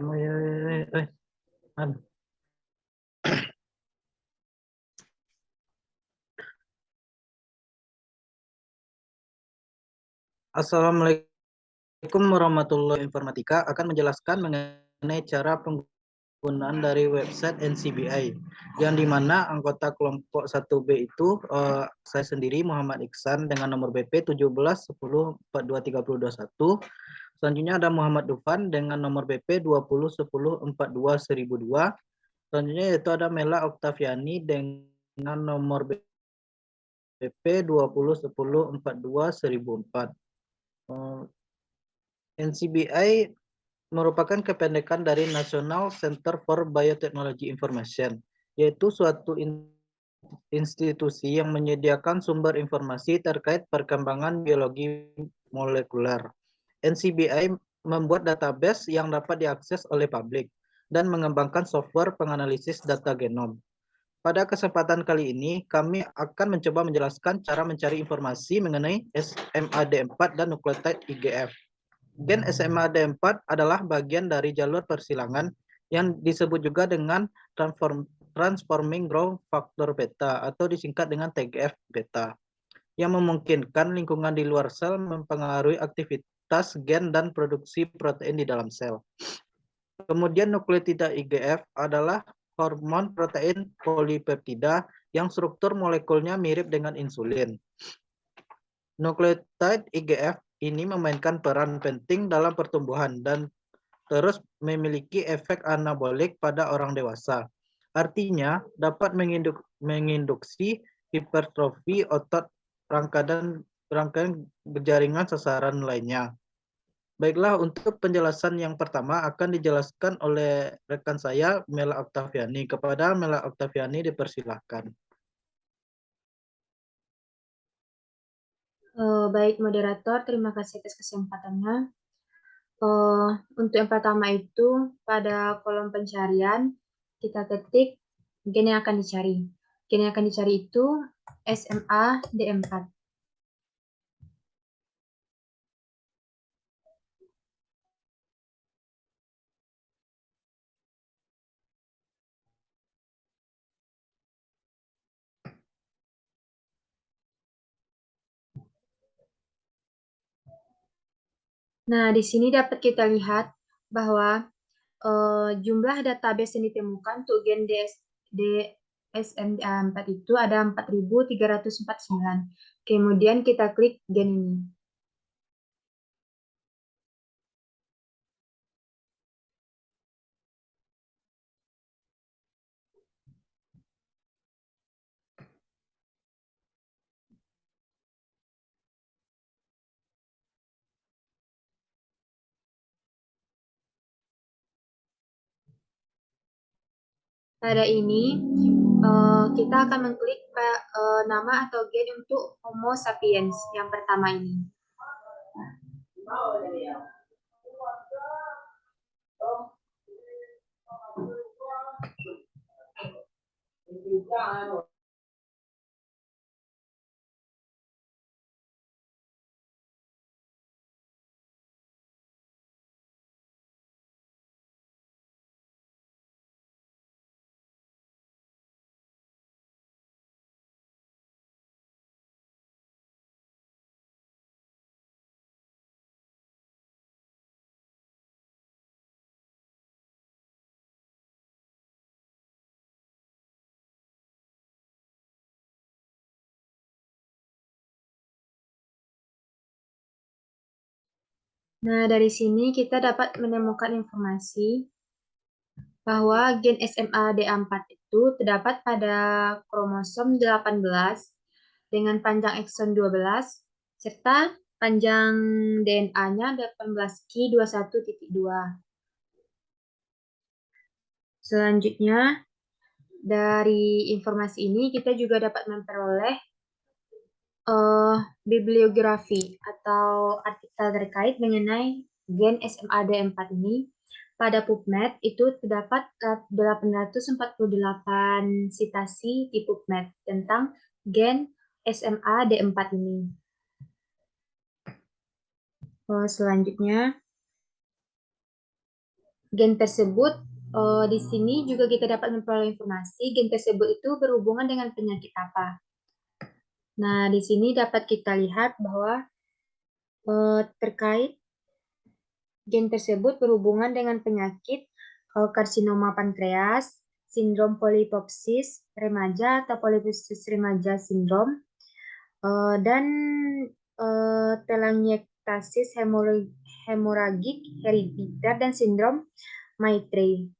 Assalamualaikum warahmatullahi wabarakatuh. Akan menjelaskan mengenai cara penggunaan dari website NCBI, yang dimana anggota kelompok 1B itu saya sendiri Muhammad Iksan dengan nomor BP 1710423021. Selanjutnya ada Muhammad Dufan dengan nomor BP 2010421002. Selanjutnya yaitu ada Mela Oktaviani dengan nomor BP 2010421004. NCBI merupakan kependekan dari National Center for Biotechnology Information, yaitu suatu institusi yang menyediakan sumber informasi terkait perkembangan biologi molekuler. NCBI membuat database yang dapat diakses oleh publik dan mengembangkan software penganalisis data genom. Pada kesempatan kali ini, kami akan mencoba menjelaskan cara mencari informasi mengenai SMAD4 dan nukleotide IGF. Gen SMAD4 adalah bagian dari jalur persilangan yang disebut juga dengan Transforming Growth Factor Beta atau disingkat dengan TGF-beta, yang memungkinkan lingkungan di luar sel mempengaruhi aktivitas gen dan produksi protein di dalam sel. Kemudian nukleotida IGF adalah hormon protein polipeptida yang struktur molekulnya mirip dengan insulin. Nukleotide IGF ini memainkan peran penting dalam pertumbuhan dan terus memiliki efek anabolik pada orang dewasa. Artinya dapat menginduksi hipertrofi otot, rangka dan rangkaian jaringan sasaran lainnya. Baiklah, untuk penjelasan yang pertama akan dijelaskan oleh rekan saya, Mela Oktaviani. Kepada Mela Oktaviani dipersilahkan. Baik, moderator, terima kasih atas kesempatannya. Untuk yang pertama itu, pada kolom pencarian, kita ketik gen yang akan dicari. Gen yang akan dicari itu SMAD4. Nah, di sini dapat kita lihat bahwa jumlah database yang ditemukan untuk gen DSMA4 itu ada 4.349. Kemudian kita klik gen ini. Pada ini, kita akan mengklik nama atau gen untuk Homo sapiens yang pertama ini. Nah, dari sini kita dapat menemukan informasi bahwa gen SMAD4 itu terdapat pada kromosom 18 dengan panjang ekson 12 serta panjang DNA-nya 18Q21.2. Selanjutnya, dari informasi ini kita juga dapat memperoleh bibliografi atau artikel terkait mengenai gen SMAD4 ini. Pada PubMed itu terdapat 848 citasi di PubMed tentang gen SMAD4 ini. Selanjutnya, gen tersebut, di sini juga kita dapat memperoleh informasi gen tersebut itu berhubungan dengan penyakit apa. Nah, di sini dapat kita lihat bahwa terkait gen tersebut berhubungan dengan penyakit karsinoma pankreas, sindrom polipopsis remaja atau polipopsis remaja sindrom, dan telangiektasis hemoragik herediter dan sindrom Maitre.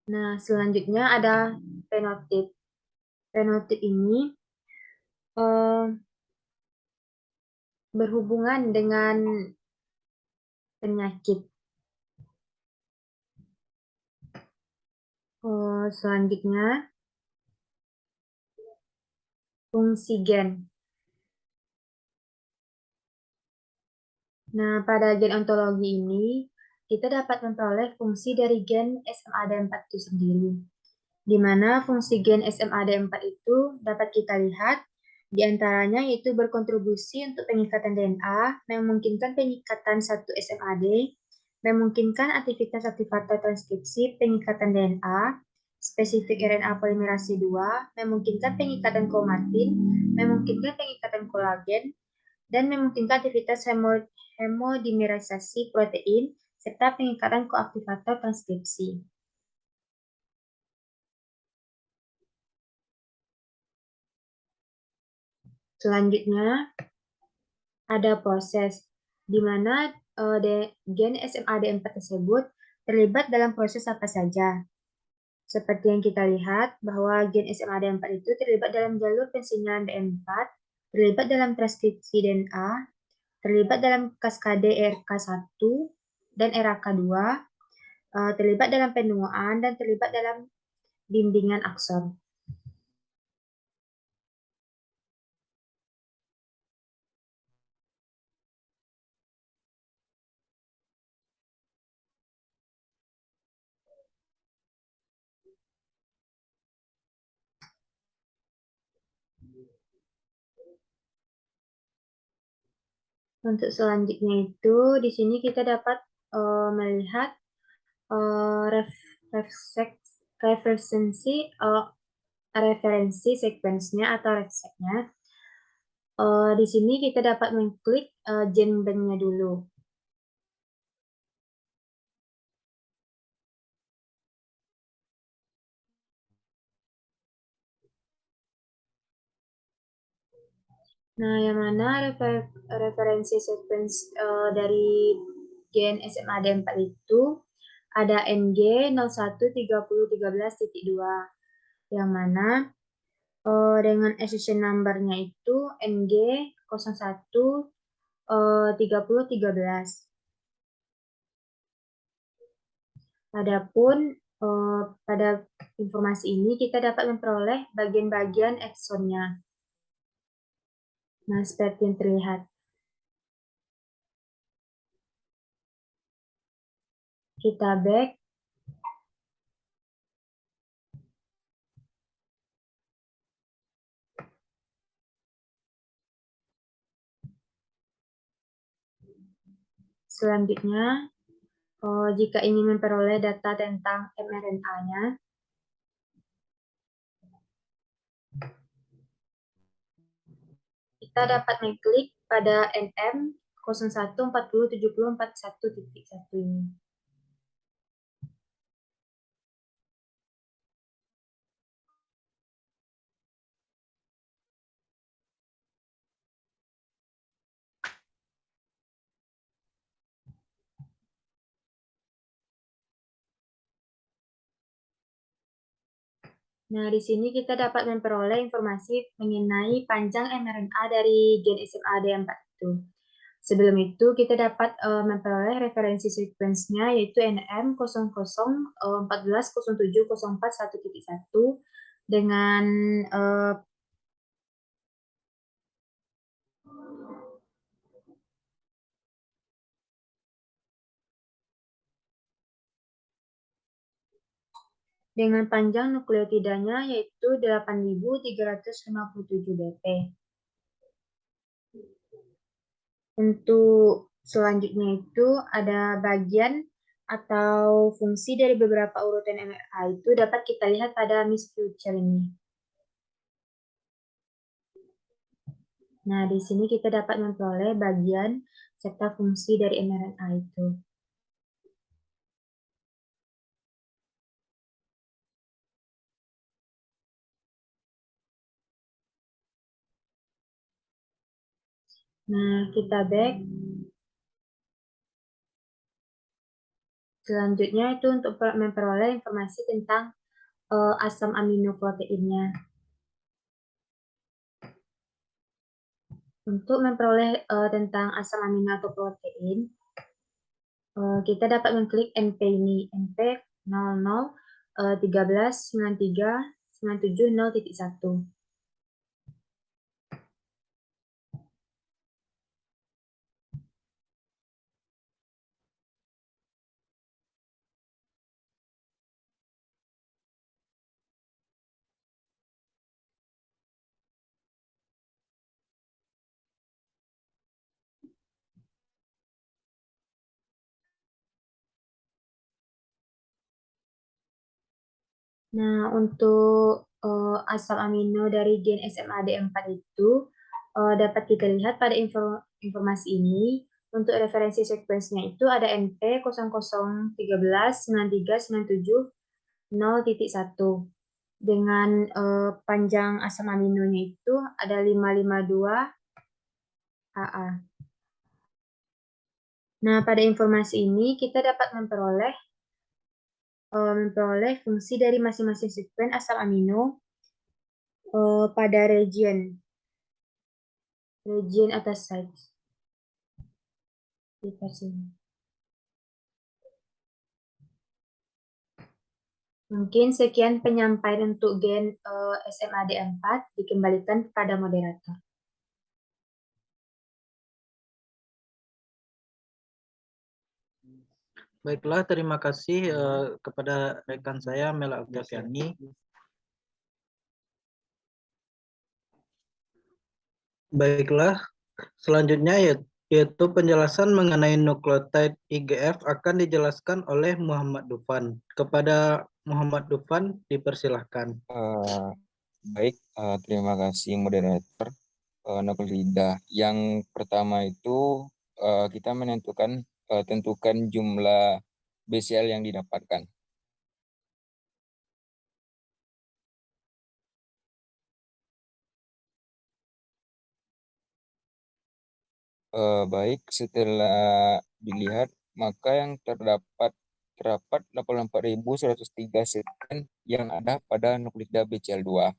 Nah, selanjutnya ada fenotip. Fenotip ini berhubungan dengan penyakit. Selanjutnya, fungsi gen. Nah, pada gen ontologi ini, kita dapat memperoleh fungsi dari gen SMAD4 itu sendiri. Di mana fungsi gen SMAD4 itu dapat kita lihat, di antaranya yaitu berkontribusi untuk pengikatan DNA, memungkinkan pengikatan satu SMAD, memungkinkan aktivitas aktivator transkripsi pengikatan DNA, spesifik RNA polimerase 2, memungkinkan pengikatan kromatin, memungkinkan pengikatan kolagen, dan memungkinkan aktivitas hemodimerisasi protein, serta pengikatan koaktivator transkripsi. Selanjutnya, ada proses di mana gen SMAD4 tersebut terlibat dalam proses apa saja. Seperti yang kita lihat bahwa gen SMAD4 itu terlibat dalam jalur pensignalan D4, terlibat dalam transkripsi DNA, terlibat dalam kaskade RK1 dan RAK2, terlibat dalam penuaan, dan terlibat dalam bimbingan akson. Untuk selanjutnya itu, di sini kita dapat melihat referensi sekuensnya atau refseknya. Di sini kita dapat mengklik gen banknya dulu. Nah, yang mana referensi sequence dari gen SMAD4 itu ada NG013013.2, yang mana dengan accession number-nya itu NG013013. Adapun pada informasi ini kita dapat memperoleh bagian-bagian eksonnya. Nah, seperti yang terlihat. Kita back. Selanjutnya, jika ingin memperoleh data tentang mRNA-nya, kita dapat mengklik pada NM01407041.1 ini. Nah, di sini kita dapat memperoleh informasi mengenai panjang mRNA dari gen SMAD4 itu. Sebelum itu, kita dapat memperoleh referensi sekuensnya, yaitu NM00140704.1 dengan panjang nukleotidanya yaitu 8.357 BP. Untuk Selanjutnya itu ada bagian atau fungsi dari beberapa urutan MRA itu dapat kita lihat pada Miss Future ini. Nah, di sini kita dapat memperoleh bagian serta fungsi dari mRNA itu. Nah, kita back. Selanjutnya itu untuk memperoleh informasi tentang asam amino proteinnya. Untuk memperoleh tentang asam amino atau protein, kita dapat mengklik NP ini, NP 00 13 93 97 0.1. Nah, untuk asam amino dari gen SMAD4 itu dapat kita lihat pada informasi ini. Untuk referensi sekuensinya itu ada NP 0013 93 97 0.1 dengan panjang asam aminonya itu ada 552 AA. Nah, pada informasi ini kita dapat memperoleh fungsi dari masing-masing sekuen asam amino pada region atas site di versi ini. Mungkin sekian penyampaian untuk gen SMAD4, dikembalikan kepada moderator. Baiklah, terima kasih kepada rekan saya Mela Oktaviani. Baiklah, selanjutnya yaitu penjelasan mengenai nukleotide IGF akan dijelaskan oleh Muhammad Dufan. Kepada Muhammad Dufan, dipersilahkan. Baik, terima kasih moderator. Nukleotida. Yang pertama itu kita tentukan jumlah BCL yang didapatkan. Baik, setelah dilihat maka yang terdapat 84.103 sekuen yang ada pada nukleotida BCL2.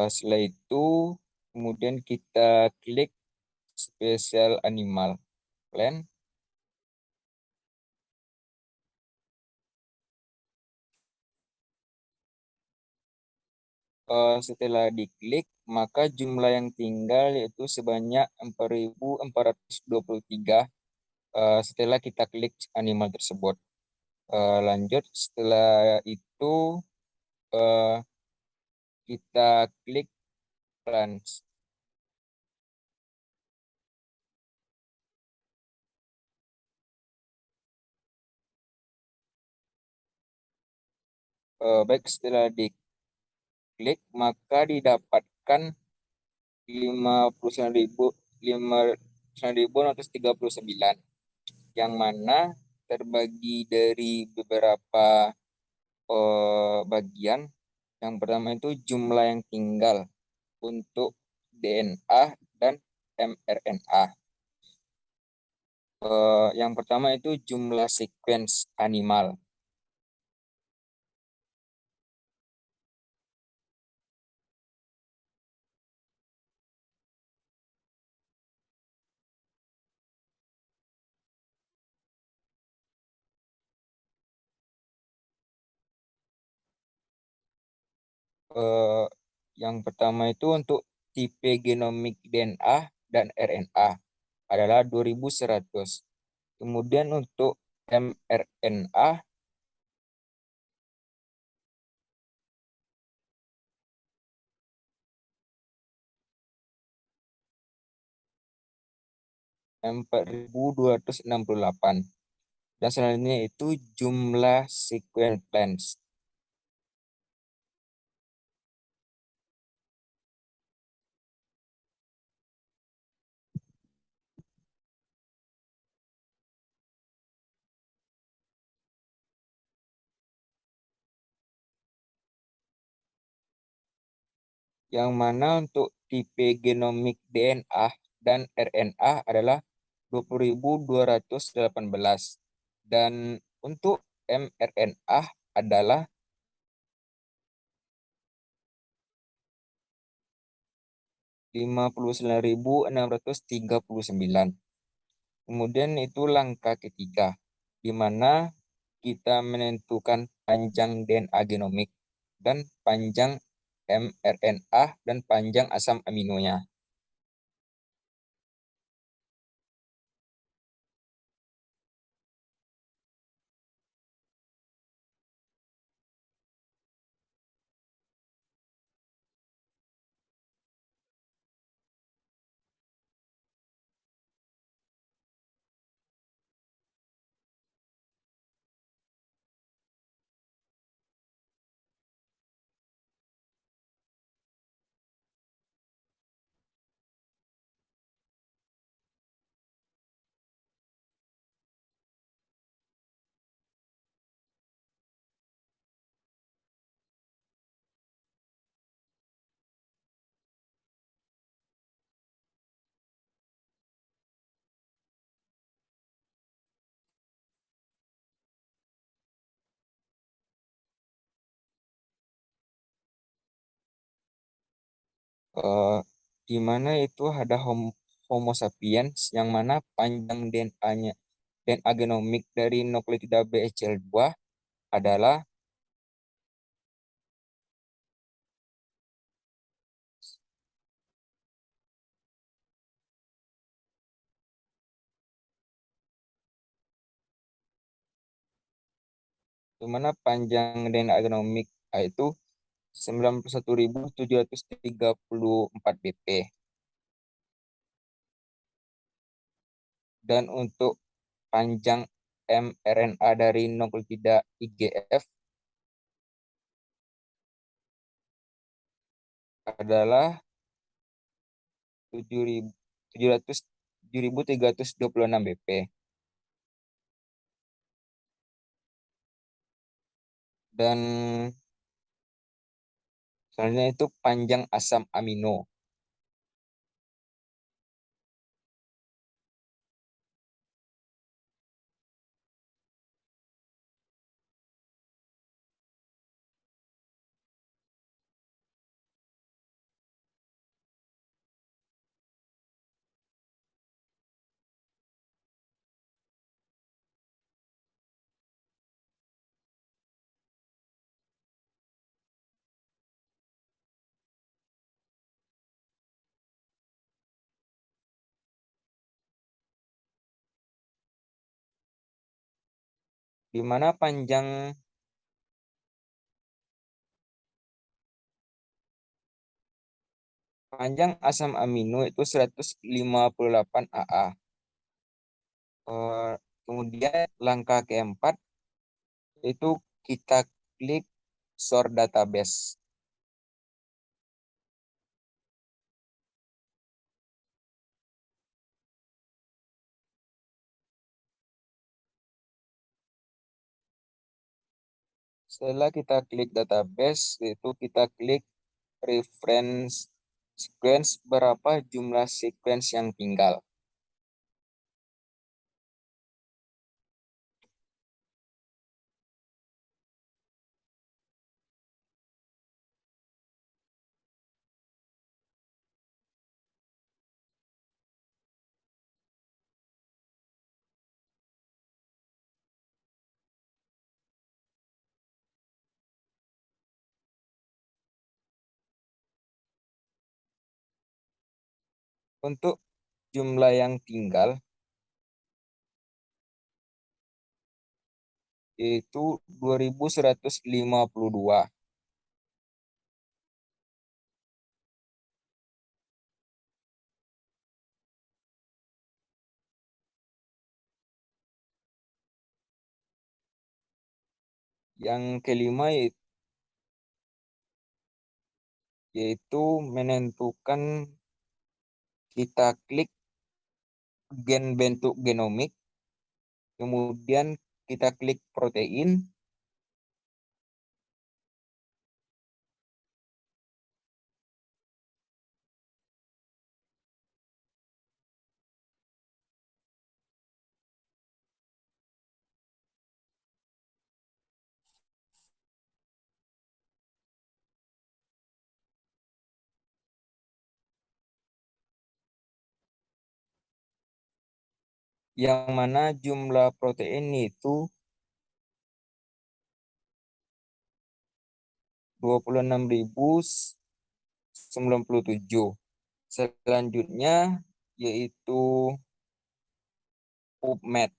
Setelah itu kemudian kita klik spesial animal plan. Setelah diklik, maka jumlah yang tinggal yaitu sebanyak 4.423 setelah kita klik animal tersebut. Lanjut, setelah itu kita klik plants. Baik, setelah diklik, maka didapatkan 59.639, yang mana terbagi dari beberapa bagian. Yang pertama itu jumlah yang tinggal untuk DNA dan mRNA. Yang pertama itu jumlah sequence animal. Yang pertama itu untuk tipe genomik DNA dan RNA adalah 2100. Kemudian untuk mRNA 4.268. Dan selanjutnya itu jumlah sequence plants. Yang mana untuk tipe genomik DNA dan RNA adalah 20.218. Dan untuk mRNA adalah 59.639. Kemudian itu langkah ketiga, di mana kita menentukan panjang DNA genomik dan panjang mRNA dan panjang asam aminonya. eh, di mana itu ada Homo sapiens yang mana panjang DNA genomik dari nukleotida BCL2 adalah 91.734 BP. Dan untuk panjang mRNA dari nukleotida IGF adalah 7.326 BP. Dan selanjutnya itu panjang asam amino. Di mana panjang asam amino itu 158 AA. Kemudian langkah keempat itu kita klik sort database. Setelah kita klik database, itu kita klik reference sequence, berapa jumlah sequence yang tinggal. Untuk jumlah yang tinggal itu 2.152. Yang kelima yaitu menentukan kita klik gen bentuk genomik, kemudian kita klik protein, yang mana jumlah protein itu 26.097. Selanjutnya yaitu PubMed.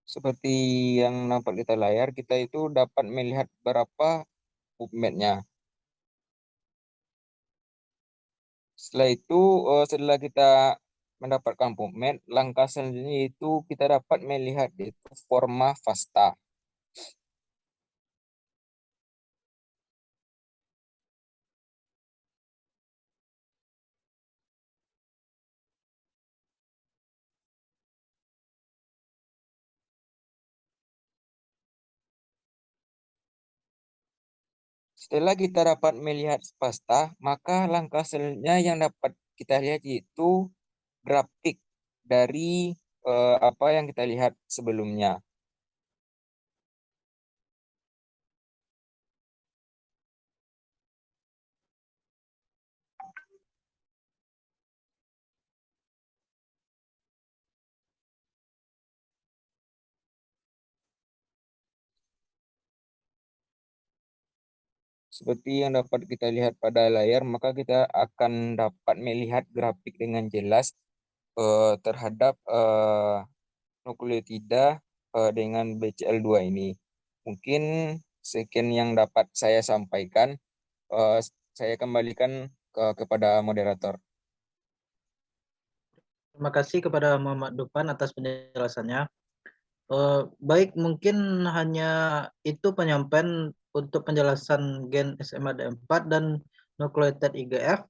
Seperti yang nampak di layar, kita itu dapat melihat berapa PubMed-nya. Setelah itu, setelah kita mendapatkan PubMed, langkah selanjutnya itu kita dapat melihat itu forma FASTA. Setelah kita dapat melihat FASTA, maka langkah selanjutnya yang dapat kita lihat itu grafik dari apa yang kita lihat sebelumnya. Seperti yang dapat kita lihat pada layar, maka kita akan dapat melihat grafik dengan jelas terhadap nukleotida dengan BCL2 ini. Mungkin sekian yang dapat saya sampaikan. Eh, saya kembalikan kepada moderator. Terima kasih kepada Muhammad Dufan atas penjelasannya. Baik, mungkin hanya itu penyampaian untuk penjelasan gen SMAD4 dan nukleotida IGF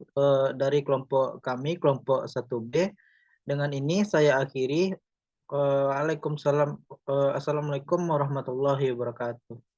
dari kelompok kami, kelompok 1B. Dengan ini saya akhiri. Waalaikumsalam. Assalamualaikum warahmatullahi wabarakatuh.